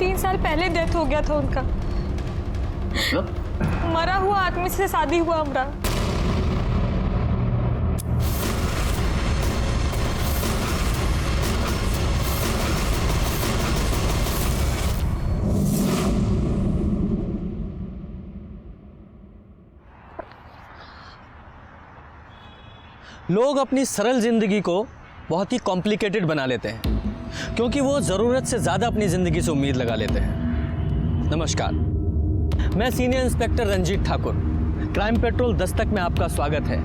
3 साल पहले डेथ हो गया था उनका। मरा हुआ आदमी से शादी हुआ हमरा। लोग अपनी सरल जिंदगी को बहुत ही कॉम्प्लिकेटेड बना लेते हैं क्योंकि वो ज़रूरत से ज़्यादा अपनी ज़िंदगी से उम्मीद लगा लेते हैं। नमस्कार, मैं senior inspector Ranjeet Thakur, crime patrol Dastak में आपका स्वागत है।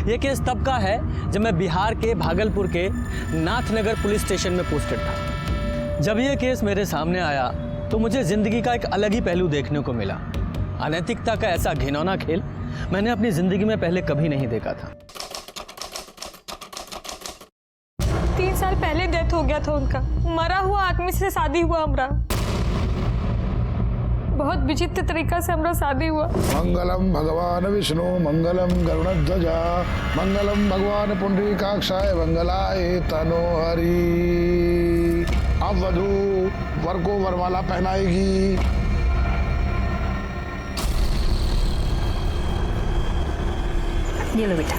ये केस तब का है जब मैं बिहार के भागलपुर के नाथनगर पुलिस स्टेशन में पोस्टेड था। जब ये केस मेरे सामने आया तो मुझे ज़िंदगी का एक अलग ही पहलू देखने को मिला। अनैतिकता का ऐसा घिनौना खेल मैंने अपनी ज़िंदगी में पहले कभी नहीं देखा था। 3 साल पहले डेथ हो गया था उनका। मरा हुआ आदमी से शादी हुआ हमरा। बहुत विचित्र तरीका से हमरा शादी हुआ। मंगलम भगवान विष्णु मंगलम गरुड़ध्वजा मंगलम भगवान पुंडरीकाक्षाय मंगलाय तनोहरि। अब वधू वर को वरमाला पहनाएगी। ये लो बेटा।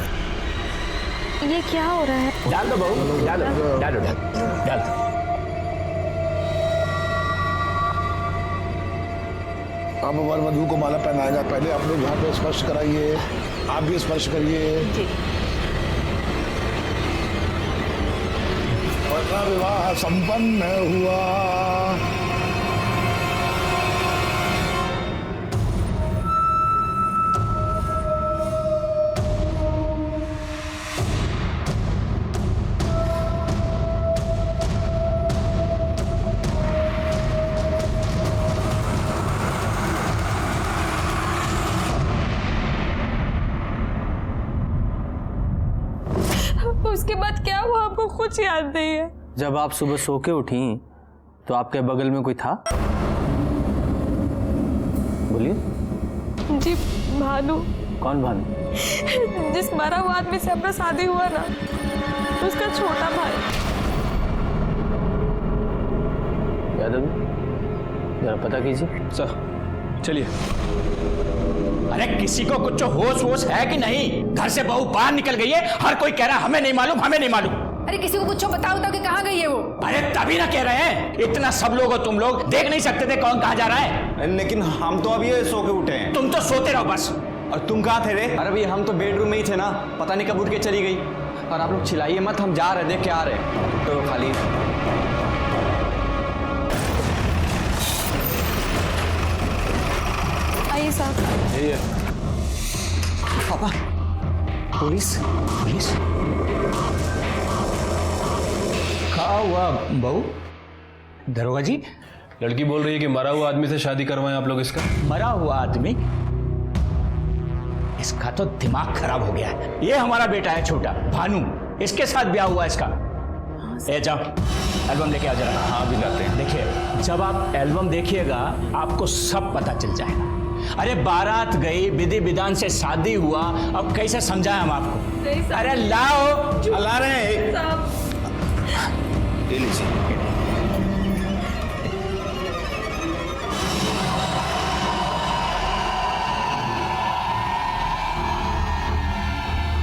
ये क्या हो रहा है? डाल दो बहू, डाल दो, डाल दो, डाल दो। अब वर वधू को माला पहनाएगा। पहले आप लोग यहाँ पे स्पर्श कराइए, आप भी स्पर्श करिए। और विवाह संपन्न हुआ। उसके बाद क्या हुआ आपको कुछ याद नहीं है? जब आप सुबह सो के उठी तो आपके बगल में कोई था? बोलिए। जी भानु। कौन भानु? जिस मरा हुआ आदमी से अपना शादी हुआ ना, उसका छोटा भाई। यादव जरा पता कीजिए। सर चलिए। अरे किसी को कुछ होश वोश है कि नहीं? घर से बहू बाहर निकल गई है, हर कोई कह रहा है हमें नहीं मालूम, हमें नहीं मालूम। अरे किसी को कुछ बताओ तो कि कहाँ गई है वो? अरे तभी ना कह रहे हैं, इतना सब लोग हो तुम लोग, देख नहीं सकते थे कौन कहाँ जा रहा है? लेकिन हम तो अभी सो के उठे हैं। तुम तो सोते रहो बस। और तुम कहाँ थे रे? अरे भैया हम तो बेडरूम में ही थे ना, पता नहीं कब उठ के चली गई। और आप लोग चिल्लाइए मत, हम जा रहे, देख के आ रहे तो खाली। आइए साहब। पापा, पुलिस पुलिस कहा हुआ बहू? दरोगा जी, लड़की बोल रही है कि मरा हुआ आदमी से शादी करवाएं आप लोग इसका। मरा हुआ आदमी? इसका तो दिमाग खराब हो गया है। ये हमारा बेटा है छोटा भानु, इसके साथ ब्याह हुआ इसका। ए जाओ एल्बम लेके आ जरा। हाँ भी लाते हैं। देखिए, जब आप एल्बम देखिएगा आपको सब पता चल जाएगा। अरे बारात गई, विधि विधान से शादी हुआ, अब कैसे समझाएं हम आपको? अरे लाओ, ला रहे हैं। ले लीजिए।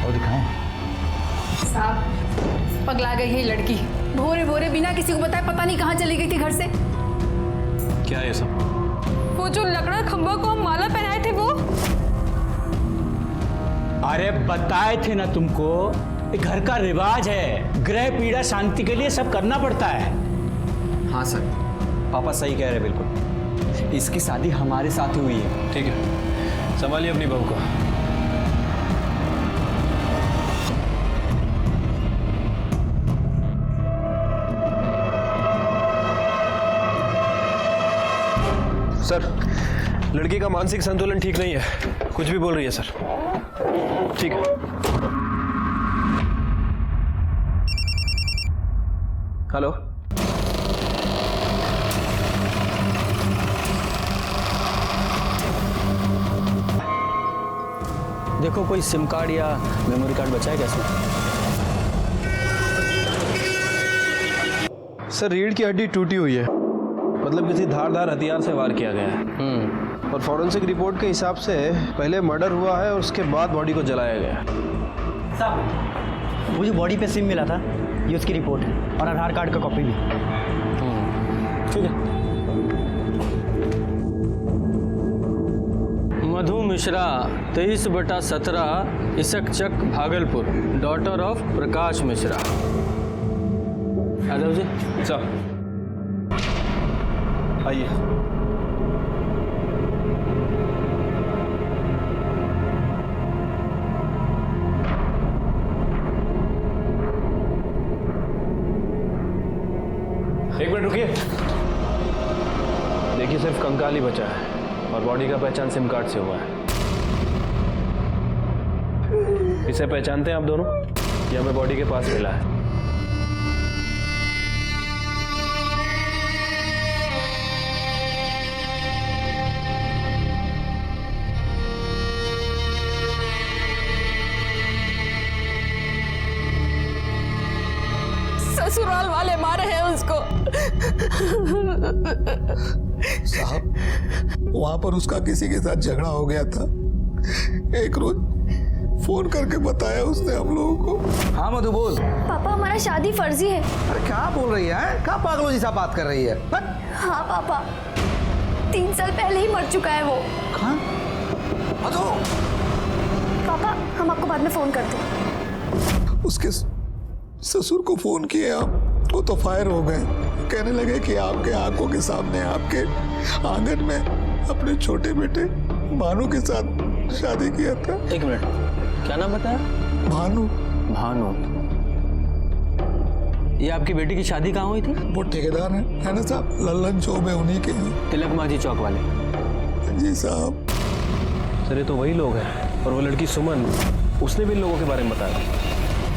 वो दिखाएं। साहब पगला गई है लड़की। भोरे भोरे बिना किसी को बताए पता नहीं कहाँ चली गई थी घर से। क्या है ये सब? वो जो लकड़ा खंभा को हम माला पहनाए थे वो। अरे बताए थे ना तुमको, ये घर का रिवाज है, ग्रह पीड़ा शांति के लिए सब करना पड़ता है। हाँ सर, पापा सही कह रहे बिल्कुल। इसकी शादी हमारे साथ ही हुई है। ठीक है, संभालिए अपनी बहू को। सर, लड़की का मानसिक संतुलन ठीक नहीं है, कुछ भी बोल रही है सर। ठीक है। हेलो, देखो कोई सिम कार्ड या मेमोरी कार्ड बचा है क्या इसमें? सर रीढ़ की हड्डी टूटी हुई है, मतलब किसी धारदार हथियार से वार किया गया है। और फॉरेंसिक रिपोर्ट के हिसाब से पहले मर्डर हुआ है और उसके बाद बॉडी को जलाया गया। साहब, वो जो बॉडी पे सिम मिला था, ये उसकी रिपोर्ट है और आधार कार्ड का कॉपी भी। ठीक है। मधु मिश्रा 23/17 इसकचक Bhagalpur, daughter of Prakash Mishra. Yadav ji sir आइए। एक मिनट रुकिए। देखिए सिर्फ कंकाल ही बचा है और बॉडी का पहचान सिम कार्ड से हुआ है। इसे पहचानते हैं आप दोनों? ये हमें बॉडी के पास मिला है। ससुराल वाले मारे हैं उसको। साहब, वहां पर उसका किसी के साथ झगड़ा हो गया था। एक रोज फोन करके बताया उसने हम लोगों को। हाँ मधु बोल। पापा, हमारा शादी फर्जी है। अरे क्या बोल रही है? क्या पागलों जैसा बात कर रही है? हाँ पापा, 3 साल पहले ही मर चुका है वो। कहाँ? मधु। पापा, हम आपको बाद में फोन करते हैं। उसके ससुर को फोन किए आप, वो तो फायर हो गए। कहने लगे कि आपके आंखों के सामने आपके आंगन में अपने छोटे बेटे भानु के साथ शादी किया था। एक मिनट, क्या नाम बताया? भानु। भानु। ये आपकी बेटी की शादी कहाँ हुई थी? वो ठेकेदार है ना साहब, लल्लन चौबे, उन्हीं के हैं। तिलक माझी चौक वाले। जी साहब। सर ये तो वही लोग हैं। और वो लड़की सुमन, उसने भी इन लोगों के बारे में बताया।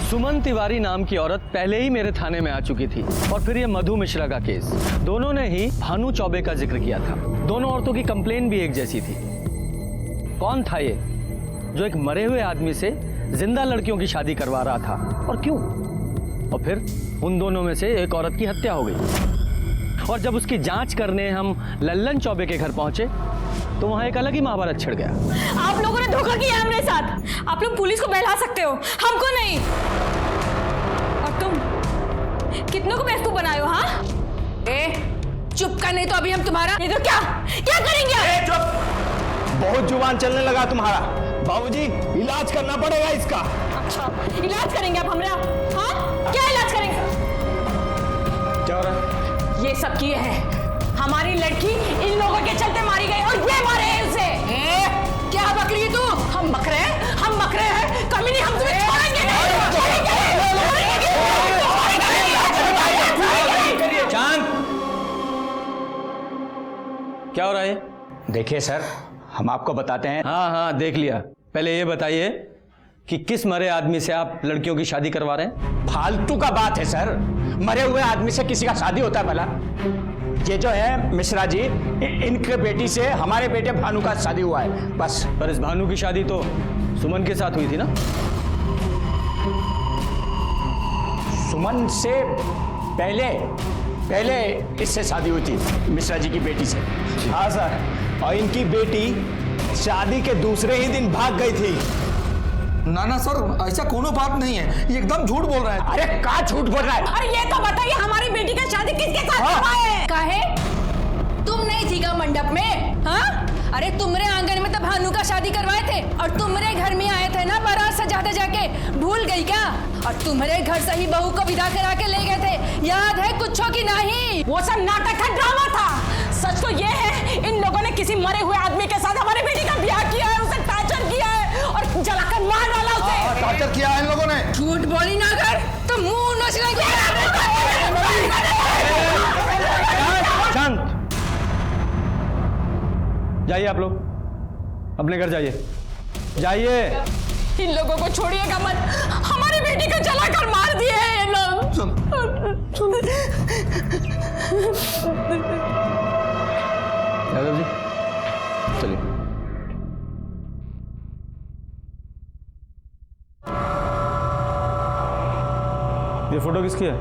सुमन तिवारी नाम की औरत पहले ही मेरे थाने में आ चुकी थी। और फिर ये मधु मिश्रा का केस, दोनों ने ही भानु चौबे का जिक्र किया था। दोनों औरतों की कंप्लेन भी एक जैसी थी। कौन था ये जो एक मरे हुए आदमी से जिंदा लड़कियों की शादी करवा रहा था, और क्यों? और फिर उन दोनों में से एक औरत की हत्या हो गई। और जब उसकी जांच करने हम लल्लन चौबे के घर पहुंचे तो वहां एक अलग ही महाभारत छिड़ गया। आप लोगों ने धोखा किया है मेरे साथ। आप लोग पुलिस को बहला सकते हो, हमको नहीं। और तुम कितनों को बेवकूफ बनाए हो? हाँ, चुप कर, नहीं तो अभी हम तुम्हारा। नहीं तो क्या क्या करेंगे? चुप। बहुत जुबान चलने लगा तुम्हारा। बाबूजी, इलाज करना पड़ेगा इसका। अच्छा, इलाज करेंगे आप हमारा? हाँ, क्या इलाज करेंगे? क्या हो रहा है? ये सब किए हैं। हमारी लड़की इन लोगों के चलते मारी गई और ये मारे हैं उसे। क्या बकरी तू? हम बकरे हैं, कमी नहीं, हम तुम्हें छोड़ेंगे नहीं। चांद, क्या हो रहा है? देखिए सर, हम आपको बताते हैं। हाँ हाँ, देख लिया। पहले ये बताइए कि किस मरे आदमी से आप लड़कियों की शादी करवा रहे हैं? फालतू का बात है सर। मरे हुए आदमी से किसी का शादी होता है भला? ये जो है मिश्रा जी, इनके बेटी से हमारे बेटे भानु का शादी हुआ है बस। पर इस भानु की शादी तो सुमन के साथ हुई थी ना? सुमन से पहले इससे शादी हुई थी, मिश्रा जी की बेटी से। हाँ सर, और इनकी बेटी शादी के दूसरे ही दिन भाग गई थी। ना ना सर, ऐसा कोनो बात नहीं है, ये एकदम झूठ बोल रहा है। अरे का झूठ बोल रहा है? अरे ये तो बताइए, हमारी बेटी का शादी किसके साथ हुआ है? काहे? तुम नहीं थी का मंडप में? हाँ, अरे तुम्हारे आंगन में तो भानु का शादी करवाए थे और तुम्हारे घर में आए थे ना बारात सजाते जाके, भूल गई क्या? और तुम्हारे घर से ही बहू को विदा करा के ले गए थे, याद है कुछो की नहीं? वो सब नाटक था, ड्रामा था। सच तो ये है, इन लोगों ने किसी मरे हुए आदमी के साथ हमारी बेटी का ब्याह किया है, उसे टॉर्चर किया है और जलाकर मार डाला उसे। टॉर्चर किया है इन लोगों ने। झूठ बोली ना कर तो मुंह नोच लेंगे। शांत, जाइए आप लोग, अपने घर जाइए। इन लोगों को छोड़िएगा मत, हमारी बेटी को जलाकर मार दिए हैं ये लोग। यादव जी चलिए। ये फोटो किसकी है?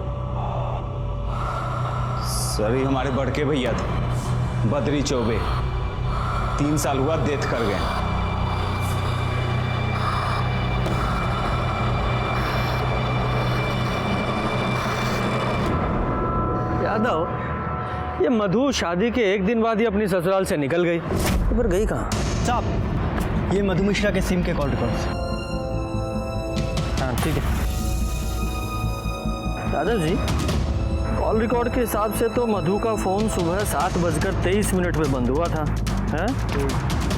सर ये हमारे बड़के भैया थे, बद्री चौबे। 3 साल हुआ डेथ कर गए। यादव, ये मधु शादी के 1 दिन बाद ही अपनी ससुराल से निकल गई, तो फिर गई कहाँ? साहब, ये मधु मिश्रा के सिम के कॉल रिकॉर्ड्स। हाँ ठीक है। दादा जी, कॉल रिकॉर्ड के हिसाब से तो मधु का फ़ोन सुबह 7:23 पे बंद हुआ था, हैं?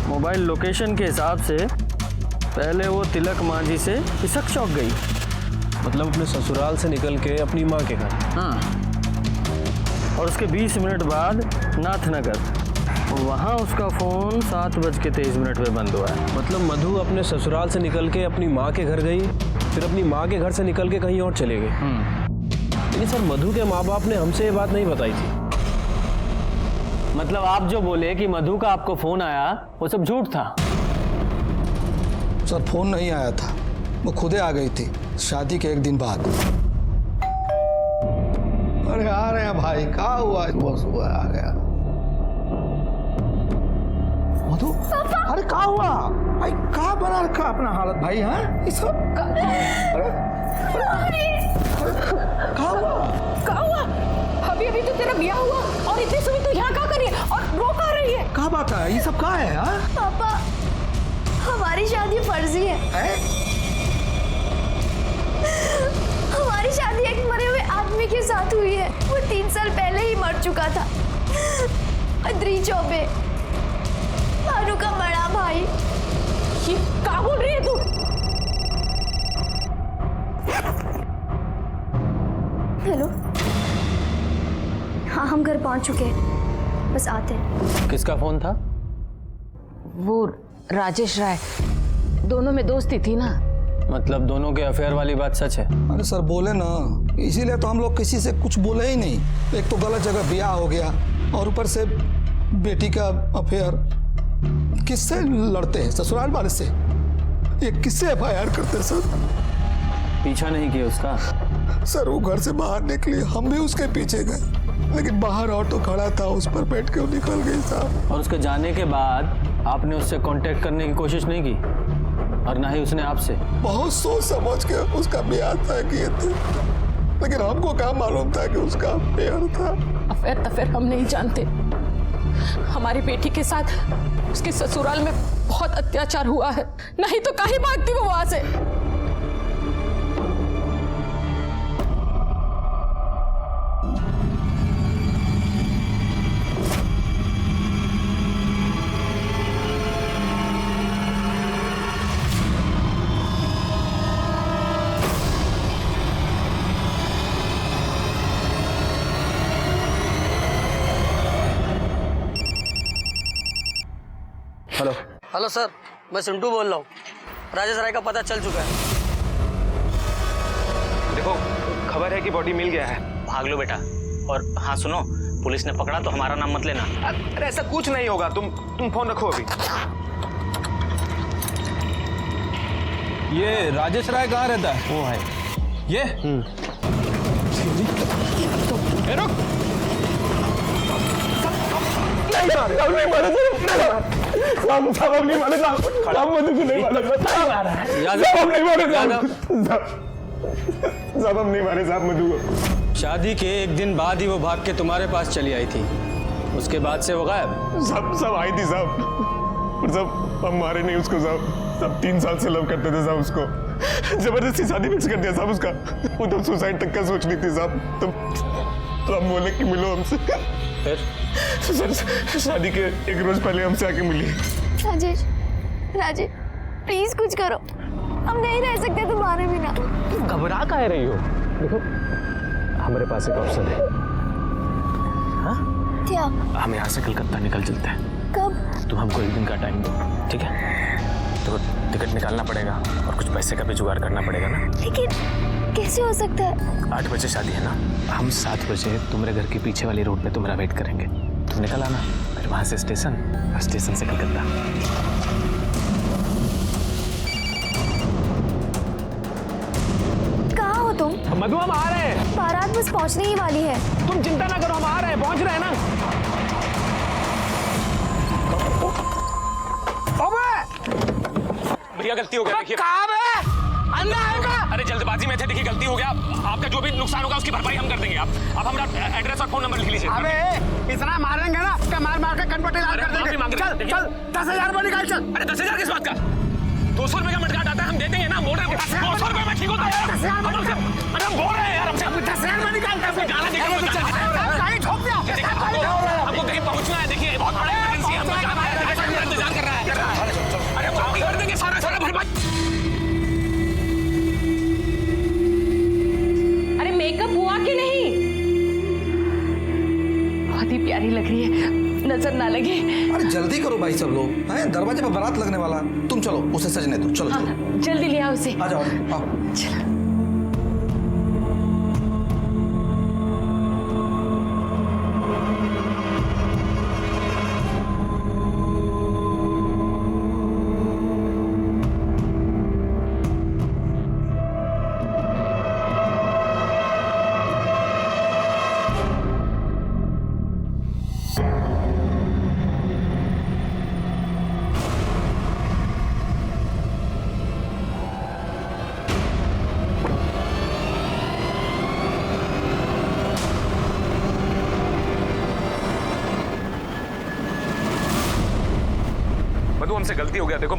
मोबाइल लोकेशन के हिसाब से पहले वो तिलक मांझी से इसक चौक गई। मतलब अपने ससुराल से निकल के अपनी माँ के घर। हाँ, और उसके 20 मिनट बाद नाथनगर, वहाँ उसका फ़ोन 7:23 पे बंद हुआ है। मतलब मधु अपने ससुराल से निकल के अपनी माँ के घर गई, फिर अपनी माँ के घर से निकल के कहीं और चले गए। लेकिन सर, मधु के माँ बाप ने हमसे ये बात नहीं बताई थी। मतलब आप जो बोले कि मधु का आपको फ़ोन आया, वो सब झूठ था? सर फोन नहीं आया था, वो खुदे आ गई थी शादी के 1 दिन बाद। अरे आ रहे हैं भाई, कहाँ हुआ? सुबह आ गया मधु। अरे कहाँ हुआ भाई? कहाँ बना रखा अपना हालत भाई? हैं ये सब कहाँ हुआ? अभी अभी तो तेरा ब्याह हुआ और इतनी सुबह तू यहाँ क्या कर रही है और रो कहाँ रही है? कहाँ बात है? ये सब कहाँ है? हाँ पापा, हमारी शादी फर्जी है। हमारी शादी एक मरे हुए आदमी के साथ हुई है। वो 3 साल पहले ही मर चुका था। बद्री चौबे, भानु का बड़ा भाई। ये क्या बोल रही है तू? हेलो, हाँ हम घर पहुंच चुके हैं, बस आते हैं। किसका फ़ोन था? वो राजेश राय, दोनों में दोस्ती थी ना। मतलब दोनों के अफेयर वाली बात सच है? अरे सर बोले ना, इसीलिए तो हम लोग किसी से कुछ बोले ही नहीं। एक तो गलत जगह ब्याह हो गया और ऊपर से बेटी का अफेयर। किससे लड़ते हैं? ससुराल वाले से। ये किससे FIR करते हैं सर? पीछा नहीं किया उसका? सर वो घर से बाहर निकली, हम भी उसके पीछे गए, लेकिन बाहर ऑटो खड़ा था, उस पर बैठ के वो निकल गई साहब। और उसके जाने के बाद आपने उससे कांटेक्ट करने की कोशिश नहीं की, और ना ही उसने आपसे? बहुत सोच समझ के उसका ब्याह तय किए थे, लेकिन हमको क्या मालूम था कि उसका अफेयर था। अफेयर हम नहीं जानते। हमारी बेटी के साथ उसके ससुराल में बहुत अत्याचार हुआ है, नहीं तो काहे भागती वो वहां से? हेलो सर, मैं सिंटू बोल रहा हूँ। राजेश राय का पता चल चुका है। देखो, खबर है कि बॉडी मिल गया है। भाग लो बेटा। और हाँ सुनो, पुलिस ने पकड़ा तो हमारा नाम मत लेना। अरे ऐसा कुछ नहीं होगा, तुम फोन रखो अभी। ये राजेश राय कहाँ रहता है? वो है ये। रुक। शादी के 1 दिन बाद ही वो भाग के तुम्हारे पास चली आई थी, उसके बाद से वो गायब। सब आई थी साहब, और सब हम मारे नहीं उसको साहब। सब 3 साल से लव करते थे साहब उसको। जबरदस्ती शादी फिक्स कर दिया साहब उसका। वो तो सुसाइड तक का सोच रही थी साहब। तो हम बोले कि मिलो हमसे। फिर सर शादी के 1 रोज पहले हमसे आके मिली। राजेश प्लीज कुछ करो, हम नहीं रह सकते तुम्हारे बिना। घबरा काहे रही हो? देखो, हमारे पास एक ऑप्शन है। हाँ? क्या? हम यहाँ से कलकत्ता निकल चलते हैं। कब? तुम हमको 1 दिन का टाइम दो, ठीक है? तो टिकट निकालना पड़ेगा और कुछ पैसे का भी जुगाड़ करना पड़ेगा ना। लेकिन कैसे हो सकता है? 8 बजे शादी है ना, हम 7 बजे तुम्हारे घर के पीछे वाली रोड पे तुम्हारा वेट करेंगे। तुम निकल आना, फिर वहाँ से स्टेशन और स्टेशन से कलकत्ता। कहाँ हो तुम? मधु हम आ रहे हैं। बारात बस पहुंचने ही वाली है। तुम चिंता ना करो, हम आ रहे हैं, पहुंच रहे हैं ना। भैया गलती हो गया, देखिए कहाँ है? अंदर आएगा। अरे जल्दबाजी में थे, देखिए गलती हो गया। आपका जो भी नुकसान होगा उसकी भरपाई हम कर देंगे। आप हमारा एड्रेस और फोन नंबर लिख लीजिए। अबे इतना मारेंगे ना कि मार मार के कनपट्टी लाल कर देंगे। चल चल 10,000 रुपये निकाल चल। अरे 10,000 किस बात का? 200 रुपए का मटका आता है, हम दे देंगे ना। बोल रहे हैं 200 रुपए में ठीक होता है। अरे हम बोल रहे हैं यार, हमसे 10,000 रुपए निकाल के जाना देखिए। हमको कहीं पहुंचना है, देखिए बहुत बड़ा इमरजेंसी है, हमको जाना है, इंतजार कर रहा है। अरे वो कर देंगे सारा भरपाई। अरे मेकअप हुआ कि नहीं? बहुत ही प्यारी लग रही है, नजर ना लगे। अरे जल्दी करो भाई सब लोग, हैं दरवाजे पर बारात लगने वाला। तुम चलो उसे सजने दो। चलो चलो जल्दी ले आओ उसे। आ जाओ आओ। चलो। मधु हमसे गलती हो गया, देखो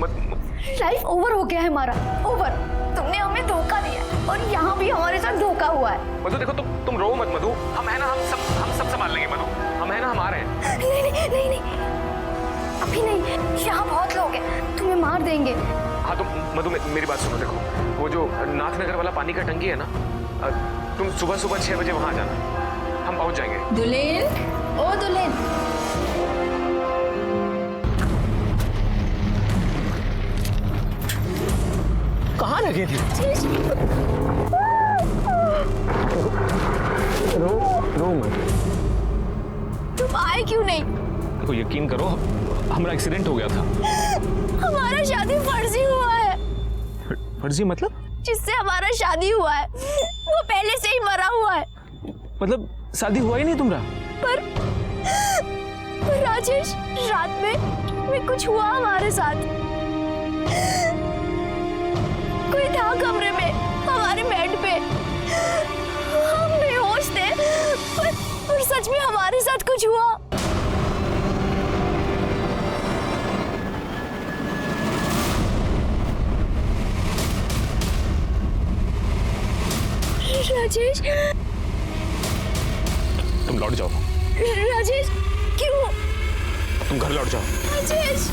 लाइफ ओवर हो गया है हमारा, ओवर। तुमने हमें धोखा दिया और यहाँ भी हमारे साथ धोखा हुआ है। मधु देखो तुम रो मत मधु, हम है ना, हम सब संभाल लेंगे मधु, हम है ना, हम आ रहे हैं। नहीं अभी नहीं, यहाँ बहुत लोग हैं, तुम्हें मार देंगे। हाँ तो मधु मेरी बात सुनो, देखो वो जो नाथनगर वाला पानी का टंकी है ना, तुम सुबह 6 बजे वहां आ जाना, हम पहुंच जाएंगे। दुल्हन, ओ दुल्हन, कहाँ लगे थे? रो मत। तुम आए क्यों नहीं? देखो यकीन करो, हमारा एक्सीडेंट हो गया था। हमारा शादी फर्जी हुआ है। फर्जी मतलब? जिससे हमारा शादी हुआ है वो पहले से ही मरा हुआ है। मतलब शादी हुआ ही नहीं तुम्हारा? पर राजेश, रात में कुछ हुआ हमारे साथ। कोई था कमरे में, हमारे बेड पे। हम बेहोश थे, पर सच में हमारे साथ कुछ हुआ। राजेश, तुम लौट जाओ। राजेश क्यों? तुम घर लौट जाओ। राजेश,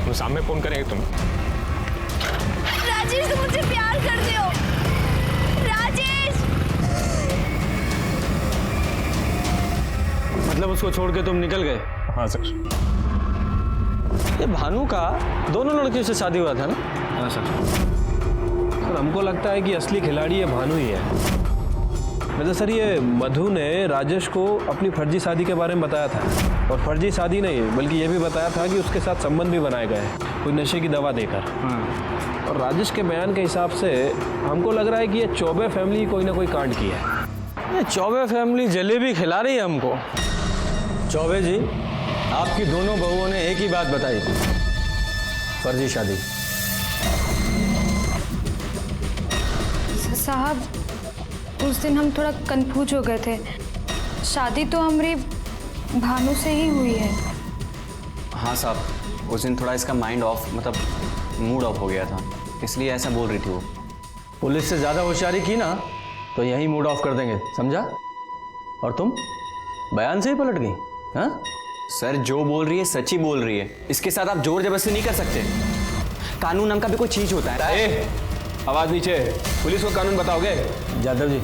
तुम सामने फोन करेंगे तुम। राजेश तुम मुझसे प्यार करते हो। राजेश, मतलब उसको छोड़ के तुम निकल गए? हाँ सर। ये भानु का दोनों लड़कियों से शादी हुआ था ना? हाँ सर। हमको लगता है कि असली खिलाड़ी ये भानु ही है। वैसे सर ये मधु ने राजेश को अपनी फर्जी शादी के बारे में बताया था, और फर्जी शादी नहीं बल्कि ये भी बताया था कि उसके साथ संबंध भी बनाए गए कोई नशे की दवा देकर। और राजेश के बयान के हिसाब से हमको लग रहा है कि ये चौबे फैमिली कोई ना कोई कांड की है। ये चौबे फैमिली जलेबी खिला रही है हमको। चौबे जी, आपकी दोनों बहुओं ने एक ही बात बताई थी, फर्जी शादी। साहब, उस दिन हम थोड़ा कंफ्यूज हो गए थे। शादी तो हमारी भानु से ही हुई है। हाँ साहब, उस दिन थोड़ा इसका माइंड ऑफ, मतलब मूड ऑफ हो गया था, इसलिए ऐसा बोल रही थी वो। पुलिस से ज़्यादा होशियारी की ना तो यही मूड ऑफ कर देंगे, समझा? और तुम बयान से ही पलट गई? हाँ सर, जो बोल रही है सच ही बोल रही है, इसके साथ आप जोर जबरदस्ती नहीं कर सकते। कानून नाम का भी कोई चीज होता है। आवाज नीचे, पुलिस को कानून बताओगे? जादव जी,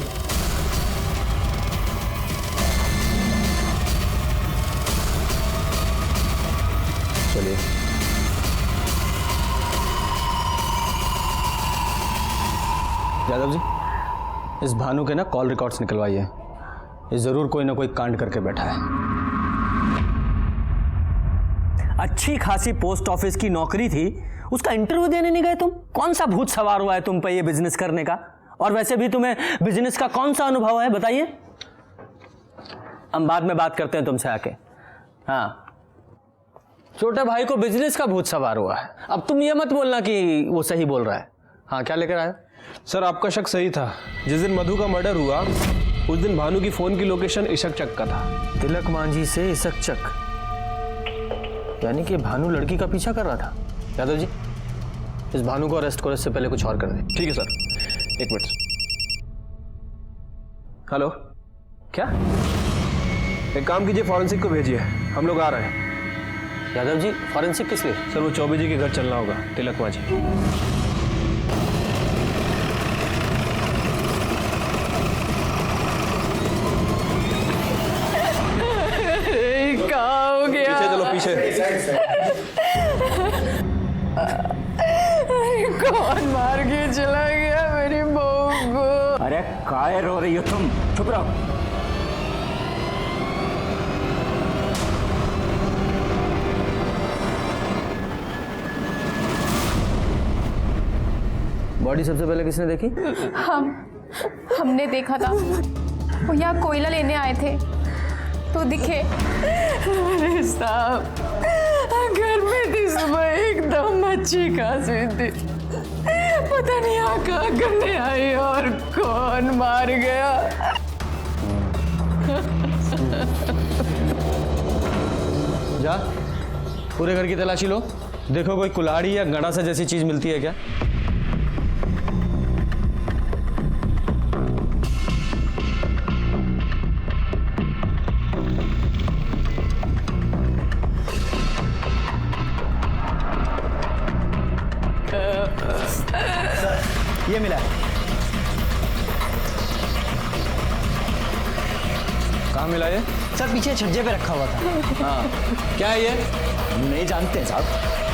चलिए। यादव जी, इस भानु के ना कॉल रिकॉर्ड्स निकलवाइए। ये जरूर कोई ना कोई कांड करके बैठा है। अच्छी खासी पोस्ट ऑफिस की नौकरी थी, उसका इंटरव्यू देने नहीं गए तुम? कौन सा भूत सवार हुआ है तुम पे ये बिजनेस करने का? और वैसे भी तुम्हें बिजनेस का कौन सा अनुभव है बताइए? हम बाद में बात करते हैं तुमसे आके। हाँ, छोटे भाई को बिजनेस का भूत सवार हुआ है। अब तुम ये मत बोलना कि वो सही बोल रहा है। हाँ, क्या लेकर आए? सर आपका शक सही था। जिस दिन मधु का मर्डर हुआ उस दिन भानु की फोन की लोकेशन इशक चक का था। तिलक मांझी से इशक चक, यानी कि भानु लड़की का पीछा कर रहा था। यादव जी, इस भानु को अरेस्ट करो, इससे पहले कुछ और कर दे। ठीक है सर, एक मिनट। हेलो, क्या? एक काम कीजिए, फॉरेंसिक को भेजिए, हम लोग आ रहे हैं। यादव जी, फॉरेंसिक किस लिए? सर वो चौबे जी के घर चलना होगा, तिलक मांझी। पीछे चलो, पीछे। कौन मार के चला गया मेरी बहू को? अरे काय रो रही हो तुम? चुप रहो। बॉडी सबसे पहले किसने देखी? हमने देखा था, वो यहाँ कोयला लेने आए थे तो दिखे। अरे साहब, घर में थी सुबह, एकदम अच्छी खासी थी, पता नहीं आग करने आई और कौन मार गया। जा, पूरे घर की तलाशी लो, देखो कोई कुल्हाड़ी या गंडासा जैसी चीज मिलती है क्या। ये मिला है। कहाँ मिला ये? सर पीछे छज्जे पे रखा हुआ था। हाँ, क्या है ये? हम नहीं जानते साहब,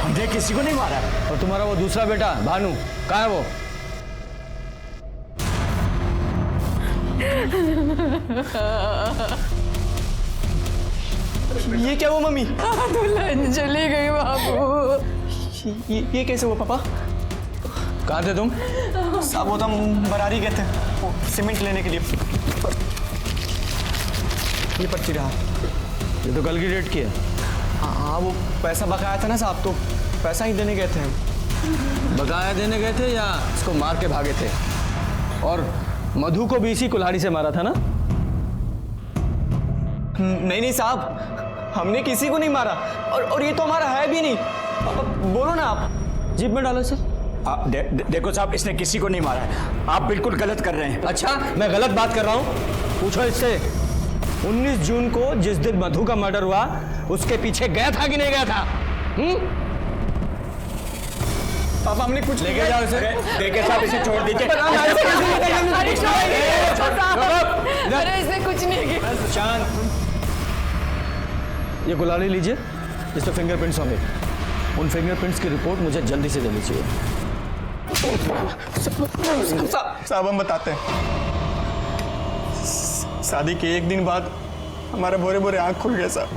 हमने किसी को नहीं मारा। और तुम्हारा वो दूसरा बेटा भानु कहाँ है वो? ये क्या हुआ मम्मी? दुल्हन चली गई बाबू। ये कैसे हुआ पापा? कहाँ थे तुम? साहब वो तो हम बरारी गए थे, वो सीमेंट लेने के लिए। ये पर्ची रहा। ये तो कल की डेट की है। हाँ, वो पैसा बकाया था ना साहब, तो पैसा ही देने गए थे हम। बकाया देने गए थे या इसको मार के भागे थे? और मधु को भी इसी कुल्हाड़ी से मारा था ना? नहीं साहब, हमने किसी को नहीं मारा, और ये तो हमारा है भी नहीं। बोलो ना आप। जीप में डालो इसे। देखो साहब, इसने किसी को नहीं मारा है, आप बिल्कुल गलत कर रहे हैं। अच्छा, मैं गलत बात कर रहा हूँ? पूछो इससे। 19 जून को जिस दिन मधु का मर्डर हुआ उसके पीछे गया था कि नहीं गया था? पापा हमने कुछ लेके जाओ इसे। देखे साहब, इसे छोड़ दीजिए। अरे इसने कुछ नहीं किया। शांत। ये कुल्हाड़ी लीजिए, इस पे फिंगरप्रिंट्स होंगे। उन फिंगरप्रिंट्स की रिपोर्ट मुझे जल्दी से देनी चाहिए। साहब हम बताते हैं। शादी के एक दिन बाद हमारे भोरे भोरे आंख खुल गया साहब।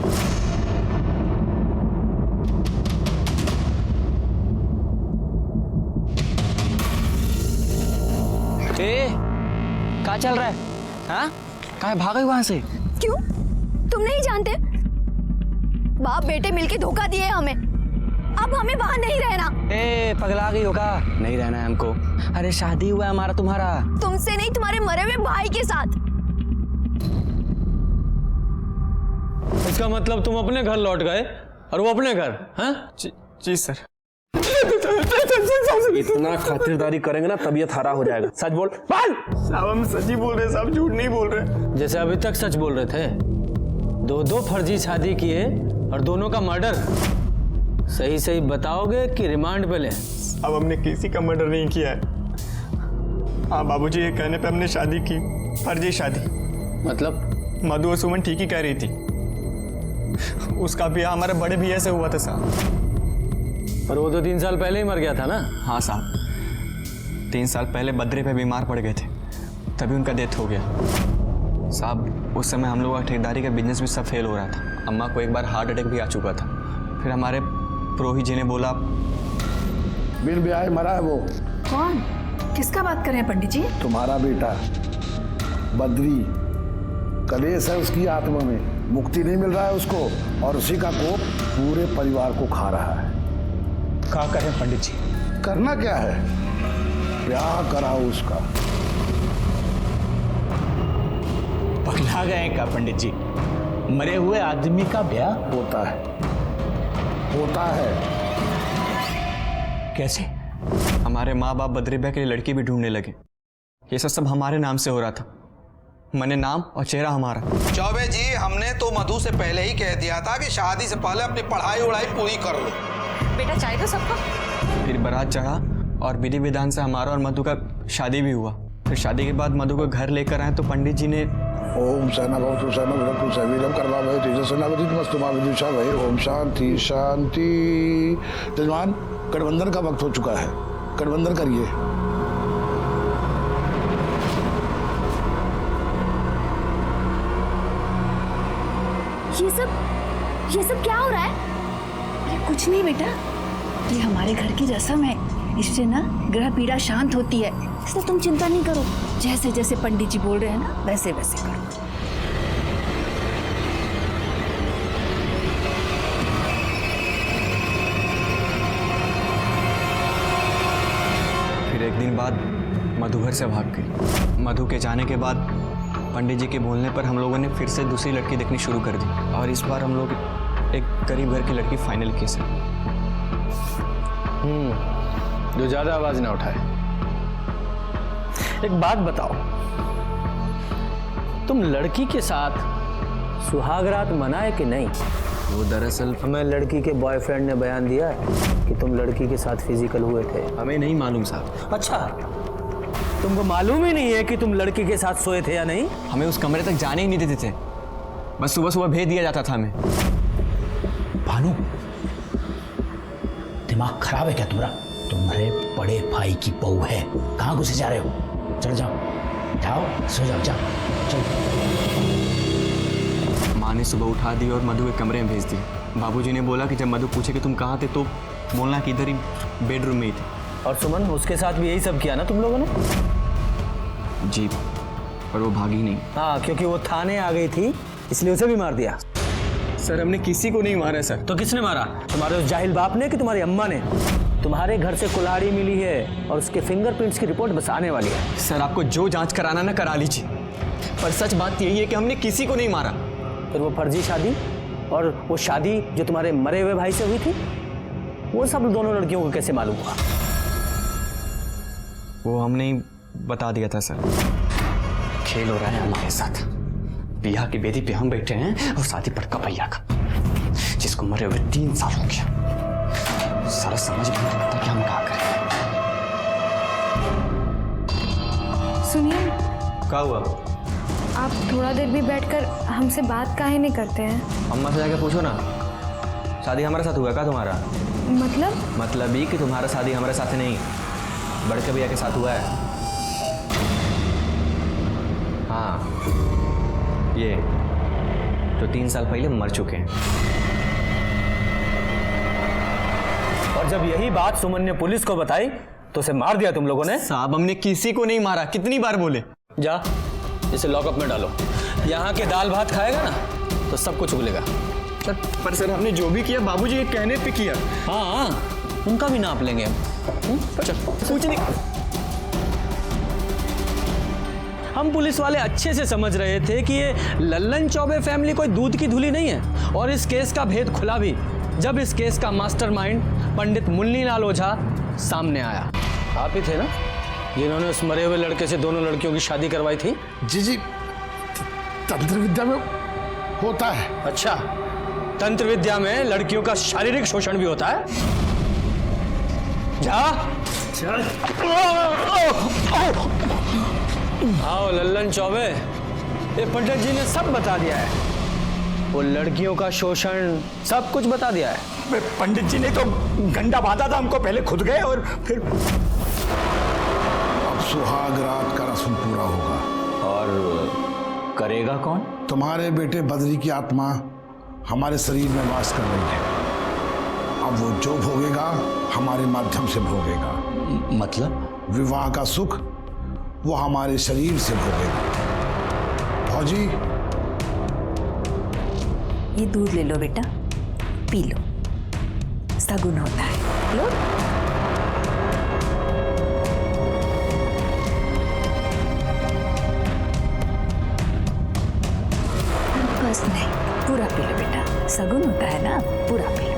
क्या चल रहा है? हाँ, कहाँ भाग गई वहां से? क्यों? तुम नहीं जानते? बाप बेटे मिलके धोखा दिए हमें, अब हमें वहां नहीं रहना। ए पगला गई होगा, नहीं रहना है हमको। अरे शादी हुआ है हमारा तुम्हारा। तुमसे नहीं, तुम्हारे मरे हुए भाई के साथ। इसका मतलब तुम अपने घर लौट गए और वो अपने घर? हाँ जी सर। इतना खातिरदारी करेंगे ना तबीयत हरा हो जाएगा। सच बोल। साहब हम सच ही बोल रहे हैं साहब, झूठ नहीं बोल रहे। जैसे अभी तक सच बोल रहे थे। दो फर्जी शादी किए और दोनों का मर्डर। सही सही बताओगे कि रिमांड पे ले? अब हमने किसी का मर्डर नहीं किया है। हाँ बाबूजी, ये कहने पे हमने शादी की, फर्जी शादी। मतलब? मधु और सुमन ठीक ही कह रही थी। उसका ब्याह हमारे बड़े भैया से हुआ था साहब। पर वो तो 3 साल पहले ही मर गया था ना? हाँ साहब, 3 साल पहले बद्रे पे बीमार पड़ गए थे, तभी उनका डेथ हो गया साहब। उस समय हम लोगों का ठेकेदारी का बिजनेस भी सब फेल हो रहा था। अम्मा को एक बार हार्ट अटैक भी आ चुका था। फिर हमारे प्रोहित जी ने बोला बिन ब्याह मरा है वो। कौन? किसका बात कर रहे हैं पंडित जी? तुम्हारा बेटा बद्री, कलेश है उसकी आत्मा में, मुक्ति नहीं मिल रहा है उसको, और उसी का कोप पूरे परिवार को खा रहा है। क्या करें पंडित जी? करना क्या है, ब्याह कराओ उसका। पगला गए क्या पंडित जी? मरे हुए आदमी का ब्याह होता है, होता है। कैसे? हमारे माँ बाप बद्री भैया के लिए लड़की भी ढूंढने लगे। ये सब हमारे नाम से हो रहा था। मैंने नाम और चेहरा हमारा। चौबे जी, हमने तो मधु से पहले ही कह दिया था कि शादी से पहले अपनी पढ़ाई उड़ाई पूरी कर लो। बेटा चाय दो सबको। फिर बारात चढ़ा और विधि विधान से हमारा और मधु का शादी भी हुआ। फिर शादी के बाद मधु को घर लेकर आए तो पंडित जी ने ओम सहना भवतु सहना भवतु सवीरम कर्मा भवतु तेजस्विना वदितमस्तु मा विदुषा भय। ओम शांति शांति। जजमान, गठबंधन का वक्त हो चुका है, गठबंधन करिए। ये सब क्या हो रहा है? अरे कुछ नहीं बेटा, ये हमारे घर की रस्म है। इससे ना ग्रह पीड़ा शांत होती है, इसलिए तुम चिंता नहीं करो। जैसे जैसे पंडित जी बोल रहे हैं ना, वैसे वैसे करो। फिर एक दिन बाद मधु घर से भाग गई। मधु के जाने के बाद पंडित जी के बोलने पर हम लोगों ने फिर से दूसरी लड़की देखनी शुरू कर दी और इस बार हम लोग एक गरीब घर की लड़की फाइनल की सर। जो ज्यादा आवाज ना उठाए। एक बात बताओ, तुम लड़की के साथ सुहागरात मनाए कि नहीं? वो दरअसल हमें लड़की के बॉयफ्रेंड ने बयान दिया है कि तुम लड़की के साथ फिजिकल हुए थे। हमें नहीं मालूम साहब। अच्छा, तुमको मालूम ही नहीं है कि तुम लड़की के साथ सोए थे या नहीं? हमें उस कमरे तक जाने ही नहीं देते थे, बस सुबह सुबह भेज दिया जाता था हमें। भानु, दिमाग खराब है क्या तुम्हारा? तुम्हारे बड़े भाई की बहू है, कहाँ घुसे जा रहे हो? चलो जाओ जाओ, सो जाओ, जाओ चलो। माँ ने सुबह उठा दी और मधु के कमरे में भेज दी। बाबूजी ने बोला कि जब मधु पूछे कि तुम कहाँ थे तो बोलना कि इधर ही बेडरूम में ही थे। और सुमन, उसके साथ भी यही सब किया ना तुम लोगों ने? जी, पर वो भागी नहीं। हाँ, क्योंकि वो थाने आ गई थी इसलिए उसे भी मार दिया। सर हमने किसी को नहीं मारा सर। तो किसने मारा? तुम्हारे उस जाहिल बाप ने कि तुम्हारी अम्मा ने? तुम्हारे घर से कुल्हाड़ी मिली है और उसके फिंगरप्रिंट्स की रिपोर्ट बस आने वाली है। सर आपको जो जांच कराना ना करा लीजिए, पर सच बात यही है कि हमने किसी को नहीं मारा। फिर वो फर्जी शादी और वो शादी जो तुम्हारे मरे हुए भाई से हुई थी, वो सब दोनों लड़कियों को कैसे मालूम हुआ? वो हमने ही बता दिया था सर। खेल हो रहा है हमारे साथ। बियाह की बेदी पे हम बैठे हैं और शादी पर कपैया का, जिसको मरे हुए 3 साल हो गया। सारा समझ में नहीं आता कि हम क्या करें। सुनिए, क्या हुआ? आप थोड़ा देर भी बैठकर हमसे बात काहे नहीं करते हैं? अम्मा से जाके पूछो ना, शादी हमारे साथ हुआ क्या तुम्हारा? मतलब ही कि तुम्हारा शादी हमारे साथ नहीं, बड़के भैया के साथ हुआ है। हाँ, ये जो 3 साल पहले मर चुके हैं। और जब यही बात सुमन ने पुलिस को बताई तो उसे मार दिया तुम लोगों ने? साहब हमने किसी को नहीं मारा, कितनी बार बोले। जा, इसे लॉकअप में डालो। यहाँ के दाल भात खाएगा ना तो सब कुछ भूलेगा। पर सर हमने जो भी किया बाबूजी के कहने पे किया। हाँ, उनका भी नाप लेंगे हम। कुछ नहीं। हम पुलिस वाले अच्छे से समझ रहे थे कि ये लल्लन चौबे फैमिली कोई दूध की धुली नहीं है, और इस केस का भेद खुला भी जब इस केस का मास्टरमाइंड पंडित मुन्नीलाल ओझा सामने आया। आप ही थे ना जिन्होंने उस मरे हुए लड़के से दोनों लड़कियों की शादी करवाई थी? जी, तंत्र विद्या में होता है। अच्छा, तंत्र विद्या में लड़कियों का शारीरिक शोषण भी होता है? जा चल। आओ लल्लन चौबे, ये पंडित जी ने सब बता दिया है। वो लड़कियों का शोषण सब कुछ बता दिया है। पंडित जी ने तो गंडा बांधा था हमको, पहले खुद गए और फिर। अब सुहाग रात का रस्म पूरा होगा। और करेगा कौन? तुम्हारे बेटे बद्री की आत्मा हमारे शरीर में वास कर रही है। अब वो जो भोगेगा हमारे माध्यम से भोगेगा। मतलब? विवाह का सुख वो हमारे शरीर से भोगेगा। भौजी, ये दूध ले लो बेटा, पी लो, सगुन होता है। लो। बस नहीं, पूरा पी लो बेटा, सगुन होता है ना, पूरा पी लो।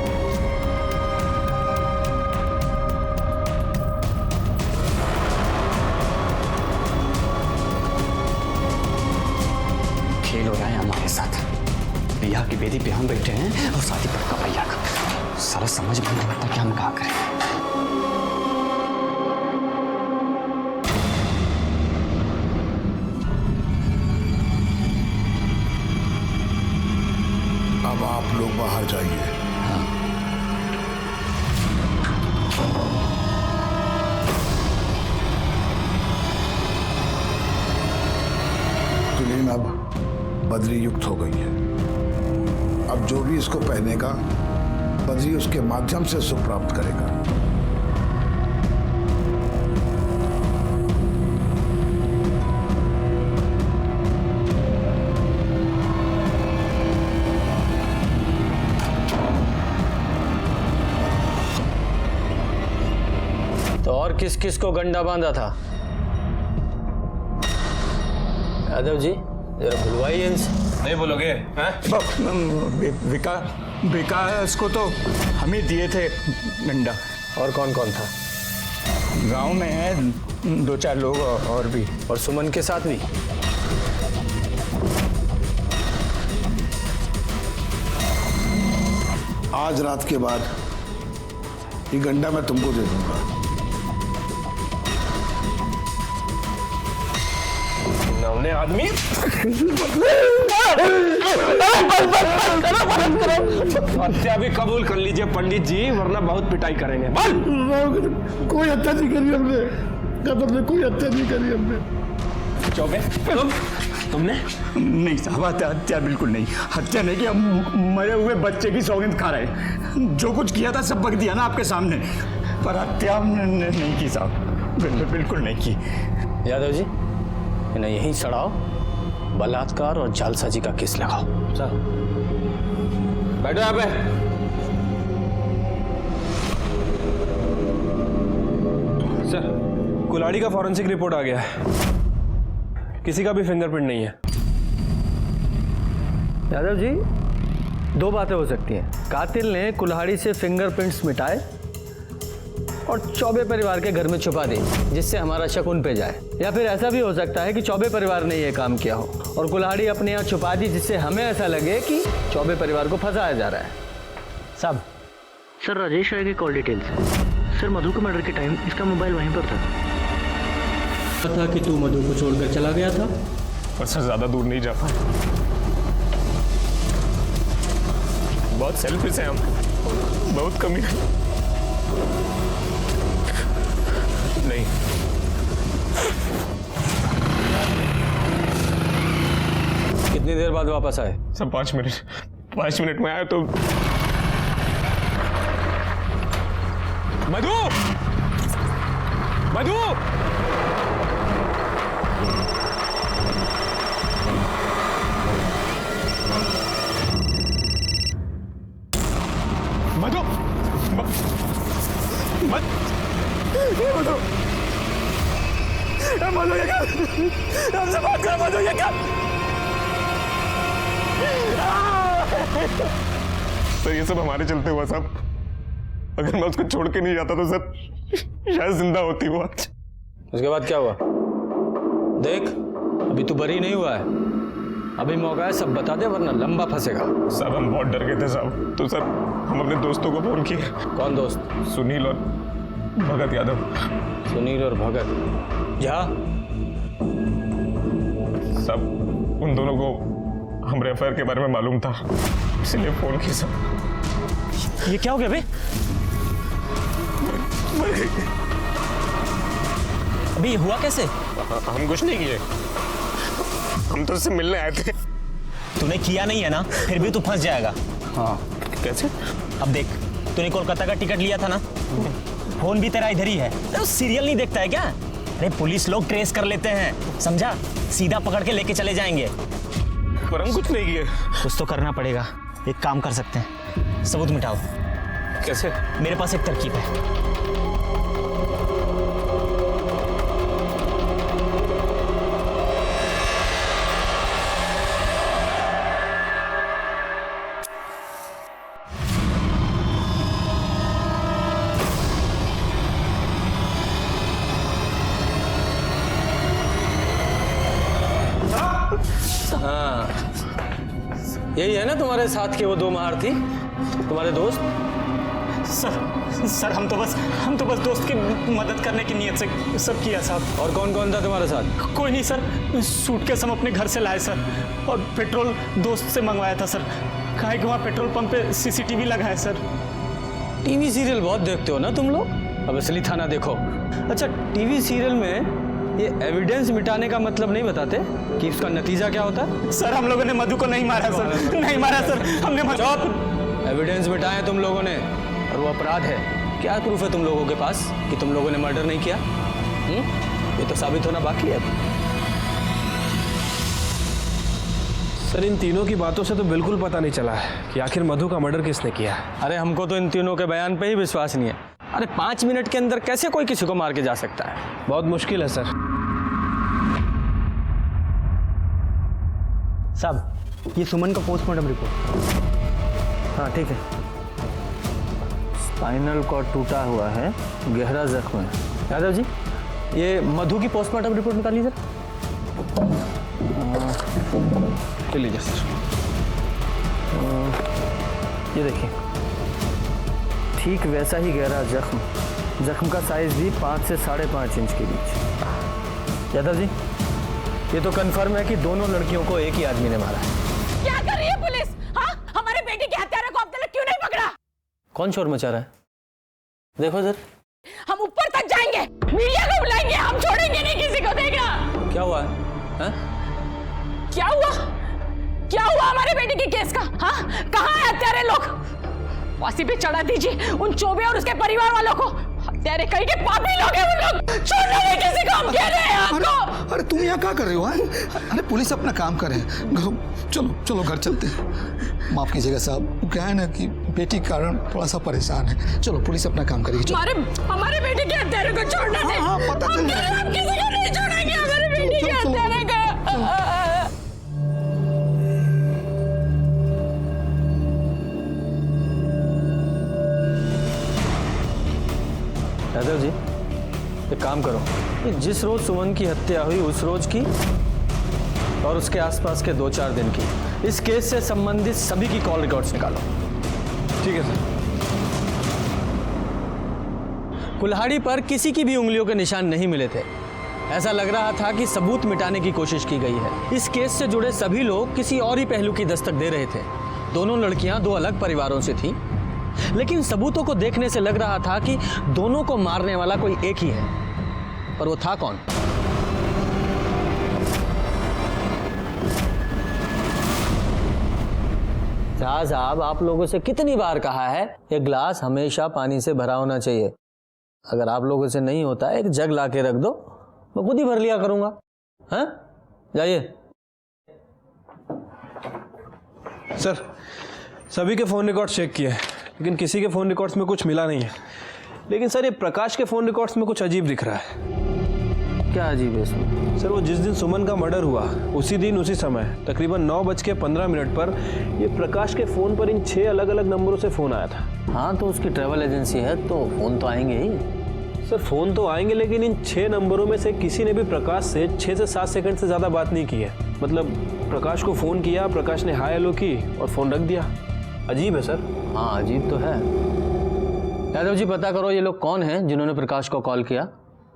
खेल हो रहा है हमारे साथ। बियाह की बेदी पे हम बैठे हैं और शादी पर कपैया का। सारा समझ में नहीं आता कि हम क्या करें। अब आप लोग बाहर जाइए। तुलीन अब बद्री युक्त हो गई है। अब जो भी इसको पहनेगा, बद्री उसके माध्यम से सुख प्राप्त करेगा। तो और किस किस को गंडा बांधा था? यादव जी जरा बुलवाइए इनसे। नहीं बोलोगे? विकास को तो हम ही दिए थे डंडा। और कौन कौन था? गांव में है 2-4 लोग और भी। और सुमन के साथ भी? आज रात के बाद ये गंडा मैं तुमको दे दूंगा। नौने आदमी हत्या भी कबूल कर लीजिए पंडित जी, वरना बहुत पिटाई करेंगे। कोई हत्या नहीं करी हमने, कसम से कोई हत्या नहीं करी हमने। चौबे तुमने? नहीं साहब, हत्या बिल्कुल नहीं। हत्या नहीं कि हम मरे हुए बच्चे की सौगंध खा रहे। जो कुछ किया था सब बक दिया ना आपके सामने, पर हत्या हमने नहीं की साहब, बिल्कुल नहीं की। यादव जी इन्हें यहीं सड़ाओ, बलात्कार और जालसाजी का केस लगाओ। सर बैठो यहाँ पे। सर कुल्हाड़ी का फॉरेंसिक रिपोर्ट आ गया है, किसी का भी फिंगरप्रिंट नहीं है। यादव जी दो बातें हो सकती हैं, कातिल ने कुल्हाड़ी से फिंगरप्रिंट्स मिटाए और चौबे परिवार के घर में छुपा दी, जिससे हमारा शक उन पे जाए। या फिर ऐसा भी हो सकता है कि चौबे परिवार ने यह काम किया हो और कुल्हाड़ी अपने यहाँ छुपा दी, जिससे हमें ऐसा लगे कि चौबे परिवार को फंसाया जा रहा है। साहब सर राजेश राय की कॉल डिटेल्स। सर मधु के मर्डर के टाइम इसका मोबाइल वहीं पर था कि तू मधु को छोड़कर चला गया था, पर सर ज्यादा दूर नहीं जा पाए। बहुत सेल्फिश है हम, बहुत कमी है। नहीं कितनी देर बाद वापस आए? सर 5 मिनट में आया तो मधु मधु मधु मधु ये क्या? हमसे बात करो मधु, ये क्या? सर ये सब हमारे चलते हुआ साहब। अगर मैं उसको छोड़ के नहीं जाता तो सर शायद जिंदा होती वो आज। उसके बाद क्या हुआ? देख अभी तू बरी नहीं हुआ है, अभी मौका है, सब बता दे वरना लंबा फंसेगा। साहब हम बहुत डर गए थे साहब, तो सर हम अपने दोस्तों को फोन किए। कौन दोस्त? सुनील और भगत यादव। सुनील और भगत जहाँ? सब उन दोनों को हमारे अफेयर के बारे में मालूम था, इसलिए फोन किया सब। ये क्या हो गया बे? अभी हुआ कैसे? हम कुछ नहीं किए, हम तो उससे मिलने आए थे। तूने किया नहीं है ना, फिर भी तू फंस जाएगा। हाँ कैसे? अब देख, तूने कोलकाता का टिकट लिया था ना, फोन भी तेरा इधर ही है। अरे सीरियल नहीं देखता है क्या? अरे पुलिस लोग ट्रेस कर लेते हैं, समझा? सीधा पकड़ के लेके चले जाएंगे। पर हम कुछ नहीं किए। कुछ तो करना पड़ेगा। एक काम कर सकते हैं, सबूत मिटाओ। कैसे? मेरे पास एक तरकीब है। हाँ, यही है ना तुम्हारे साथ के वो दो महारथी, तुम्हारे दोस्त? सर हम तो बस दोस्त की मदद करने की नीयत से सब किया साहब। और कौन कौन था तुम्हारे साथ? कोई नहीं सर, सूटकेस हम अपने घर से लाए सर, और पेट्रोल दोस्त से मंगवाया था सर। काहे कि वहाँ पेट्रोल पंप पे सीसीटीवी लगा है सर। टीवी सीरियल बहुत देखते हो ना तुम लोग, अब असली थाना देखो। अच्छा, टीवी सीरियल में ये एविडेंस मिटाने का मतलब नहीं बताते कि इसका नतीजा क्या होता है? सर हम लोगों ने मधु को नहीं मारा सर, नहीं मारा सर, हमने चुप! एविडेंस मिटाए तुम लोगों ने, और वो अपराध है। क्या प्रूफ है तुम लोगों के पास कि तुम लोगों ने मर्डर नहीं किया? ये तो साबित होना बाकी है। सर इन तीनों की बातों से तो बिल्कुल पता नहीं चला है कि आखिर मधु का मर्डर किसने किया। अरे हमको तो इन तीनों के बयान पे ही विश्वास नहीं है। अरे 5 मिनट के अंदर कैसे कोई किसी को मार के जा सकता है? बहुत मुश्किल है सर। साहब, ये सुमन का पोस्टमार्टम रिपोर्ट। हाँ ठीक है। स्पाइनल कॉर्ड टूटा हुआ है, गहरा जख्म है। यादव जी, ये मधु की पोस्टमार्टम रिपोर्ट निकाल लीजिए। ले लीजिए सर। ये देखिए, ठीक वैसा ही गहरा जख्म का साइज भी 5 से 5.5 इंच के बीच। यादव जी, ये तो कंफर्म है कि दोनों लड़कियों को एक ही आदमी ने मारा है। क्या कर रही है पुलिस? हाँ, हमारे बेटे के हत्यारे को अब तक क्यों नहीं पकड़ा? कौन शोर मचा रहा है? देखो सर। हम ऊपर तक जाएंगे, मीडिया को बुलाएंगे, हम छोड़ेंगे नहीं किसी को। देखना क्या हुआ है? क्या हुआ? क्या हुआ हमारे बेटे के केस का? हाँ, कहाँ है हत्यारे लोग? फांसी पे चढ़ा दीजिए उन चौबे और उसके परिवार वालों को। हत्यारे कहीं के पापी लोग हैं वो लोग। छोड़ना नहीं किसी को, हम कह रहे हैं आपको। अरे तुम यहाँ क्या कर रहे हो? अरे पुलिस अपना काम करे। चलो घर चलते हैं। माफ कीजिएगा साहब, क्या है ना कि बेटी के कारण थोड़ा सा परेशान है। चलो पुलिस अपना काम करेगी। हमारे बेटे के हत्यारे को छोड़ना नहीं। हाँ, पता चल जाएगा। हम किसी को नहीं छोड़ेंगे हमारे बेटे के हत्यारे को। यादव जी, एक काम करो कि जिस रोज सुमन की हत्या हुई उस रोज की और उसके आसपास के 2-4 दिन की इस केस से संबंधित सभी की कॉल रिकॉर्ड्स निकालो। ठीक है सर। कुल्हाड़ी पर किसी की भी उंगलियों के निशान नहीं मिले थे। ऐसा लग रहा था कि सबूत मिटाने की कोशिश की गई है। इस केस से जुड़े सभी लोग किसी और ही पहलू की दस्तक दे रहे थे। दोनों लड़कियां 2 अलग परिवारों से थीं, लेकिन सबूतों को देखने से लग रहा था कि दोनों को मारने वाला कोई एक ही है। पर वो था कौन? शाह साहब, आप लोगों से कितनी बार कहा है एक गिलास हमेशा पानी से भरा होना चाहिए। अगर आप लोगों से नहीं होता एक जग ला के रख दो, मैं खुद ही भर लिया करूंगा। हाँ, जाइए। सर सभी के फ़ोन रिकॉर्ड्स चेक किए, लेकिन किसी के फ़ोन रिकॉर्ड्स में कुछ मिला नहीं है। लेकिन सर ये प्रकाश के फ़ोन रिकॉर्ड्स में कुछ अजीब दिख रहा है। क्या अजीब है इसमें? सर वो जिस दिन सुमन का मर्डर हुआ उसी दिन उसी समय तकरीबन 9:15 पर ये प्रकाश के फ़ोन पर इन 6 अलग अलग नंबरों से फ़ोन आया था। हाँ, तो उसकी ट्रैवल एजेंसी है तो फ़ोन तो आएंगे ही। सर फ़ोन तो आएंगे, लेकिन इन 6 नंबरों में से किसी ने भी प्रकाश से 6 से 7 सेकंड से ज़्यादा बात नहीं की है। मतलब प्रकाश को फ़ोन किया, प्रकाश ने हाय हेलो की और फ़ोन रख दिया। अजीब है सर। हाँ, अजीब तो है। यादव जी, पता करो ये लोग कौन हैं जिन्होंने प्रकाश को कॉल किया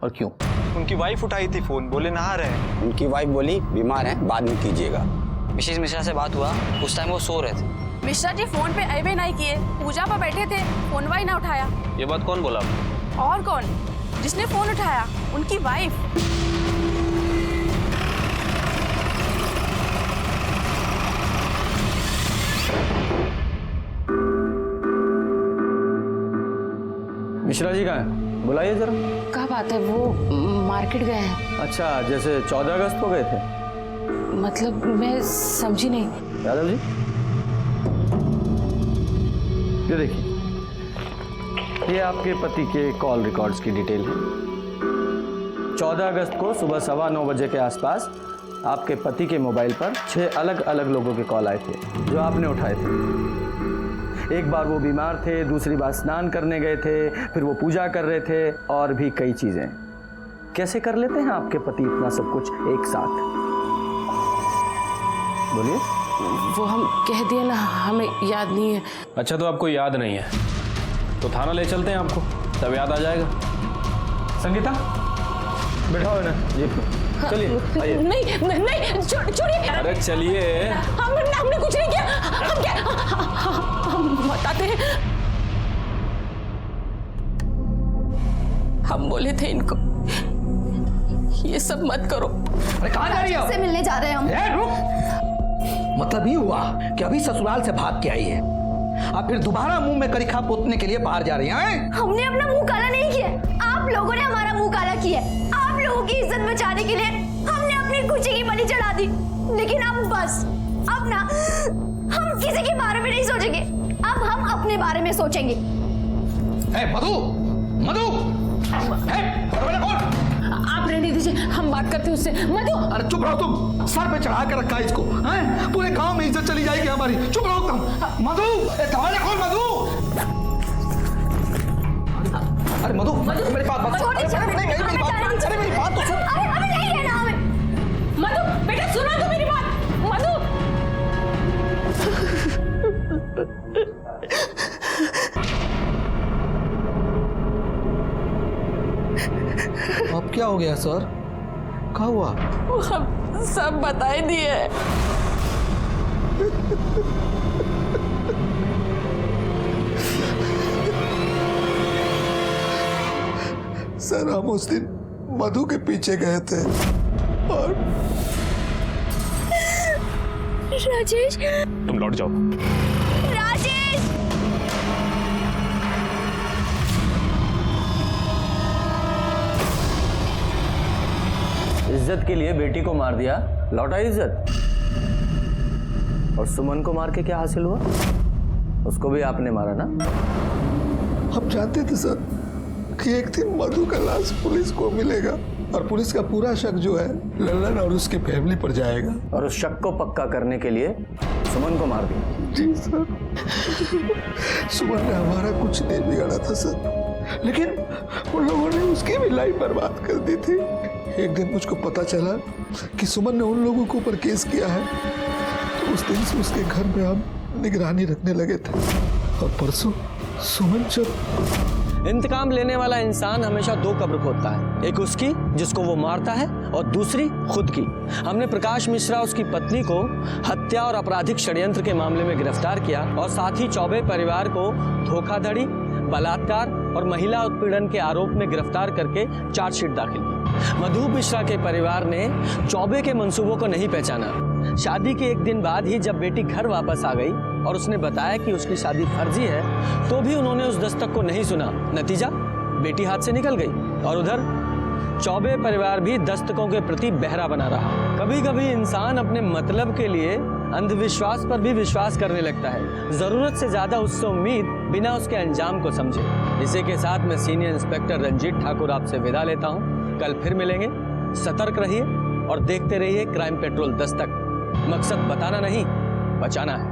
और क्यों? उनकी वाइफ उठाई थी फ़ोन, बोले नहा रहे हैं। उनकी वाइफ बोली बीमार हैं, बाद में कीजिएगा। मिसेस मिश्रा से बात हुआ, उस टाइम वो सो रहे थे। मिश्रा जी फोन पे अबे नहीं किए, पूजा पर बैठे थे, फोन वाई ना उठाया। ये बात कौन बोला? और कौन? जिसने फोन उठाया, उनकी वाइफ। मिश्रा जी कहाँ है? बुलाइए जरा। क्या बात है, वो मार्केट गए हैं। अच्छा, जैसे 14 अगस्त को गए थे? मतलब मैं समझी नहीं। यादव जी, ये देखिए, ये आपके पति के कॉल रिकॉर्ड्स की डिटेल है। 14 अगस्त को सुबह 9:15 बजे के आसपास आपके पति के मोबाइल पर 6 अलग अलग लोगों के कॉल आए थे जो आपने उठाए थे। एक बार वो बीमार थे, दूसरी बार स्नान करने गए थे, फिर वो पूजा कर रहे थे और भी कई चीजें। कैसे कर लेते हैं आपके पति इतना सब कुछ एक साथ? बोलिए। वो हम कह दिए ना, हमें याद नहीं है। अच्छा, तो आपको याद नहीं है तो थाना ले चलते हैं आपको, तब याद आ जाएगा। संगीता, बैठाओ ना जी, चलिए आइए। नहीं, छोड़िए। अरे चलिए। हमने कुछ नहीं किया। हम बताते हैं। हम बोले थे इनको ये सब मत करो। अरे कहाँ जा रही हो? से मिलने जा रहे हैं हम। रुक। मतलब ये हुआ कि अभी ससुराल से भाग के आई है, अब फिर दोबारा मुंह में करिखा पोतने के लिए बाहर जा रही हैं? हमने अपना मुंह काला नहीं किया, आप लोगों ने हमारा मुंह काला किया। आप लोगों की इज्जत बचाने के लिए हमने अपनी खुशी की बलि चढ़ा दी। लेकिन अब बस, अब ना हम किसी के बारे में नहीं सोचेंगे, अब हम अपने बारे में सोचेंगे। मधु, मधु, कौन? आप रहने दीजिए, हम बात करते हैं उससे। मधु, अरे चुप रहो तुम, सर पे चढ़ा के रखा है इसको, हैं? पूरे गांव में इज्जत चली जाएगी हमारी। चुप रहो तुम। मधु, दरवाजा खोल मधु। अरे मधु, मेरी बात मत सुन। अरे मेरी बात तो सुन। अरे नहीं रहना हमें। मधु, बेटा सुनो तो मेरी बात। मधु, अब क्या हो गया सर? क्या हुआ? हम सब बता ही दिए। सर, हम उस दिन मधु के पीछे गए थे और राजेश, तुम लौट जाओ। राजेश, इज्जत के लिए बेटी को मार दिया, लौटा इज्जत। और सुमन को मार के क्या हासिल हुआ? उसको भी आपने मारा ना? हम जानते थे सर कि एक दिन मधु का लाश पुलिस को मिलेगा और पुलिस का पूरा शक जो है लल्लन और उसकी फैमिली पर जाएगा। और उस शक को पक्का करने के लिए सुमन को मार दिया। जी सर, सुमन ने हमारा कुछ नहीं बिगाड़ा था सर, लेकिन उन लोगों ने उसकी भी लाइफ बर्बाद कर दी थी। एक दिन मुझको पता चला कि सुमन ने उन लोगों के ऊपर केस किया है, तो उस दिन से उसके घर में हम निगरानी रखने लगे थे। और परसों सुमन जब इंतकाम लेने वाला इंसान हमेशा 2 कब्र खोदता है, एक उसकी जिसको वो मारता है और दूसरी खुद की। हमने प्रकाश मिश्रा, उसकी पत्नी को हत्या और आपराधिक षड्यंत्र के मामले में गिरफ्तार किया और साथ ही चौबे परिवार को धोखाधड़ी, बलात्कार और महिला उत्पीड़न के आरोप में गिरफ्तार करके चार्जशीट दाखिल की। मधु मिश्रा के परिवार ने चौबे के मंसूबों को नहीं पहचाना। शादी के एक दिन बाद ही जब बेटी घर वापस आ गई और उसने बताया कि उसकी शादी फर्जी है, तो भी उन्होंने उस दस्तक को नहीं सुना। नतीजा, बेटी हाथ से निकल गई और उधर चौबे परिवार भी दस्तकों के प्रति बहरा बना रहा। कभी कभी इंसान अपने मतलब के लिए अंधविश्वास पर भी विश्वास करने लगता है, जरूरत से ज्यादा उससे उम्मीद बिना उसके अंजाम को समझे। इसी के साथ मैं सीनियर इंस्पेक्टर रंजीत ठाकुर आपसे विदा लेता हूँ। कल फिर मिलेंगे। सतर्क रहिए और देखते रहिए क्राइम पेट्रोल दस्तक। मकसद बताना नहीं, बचाना है।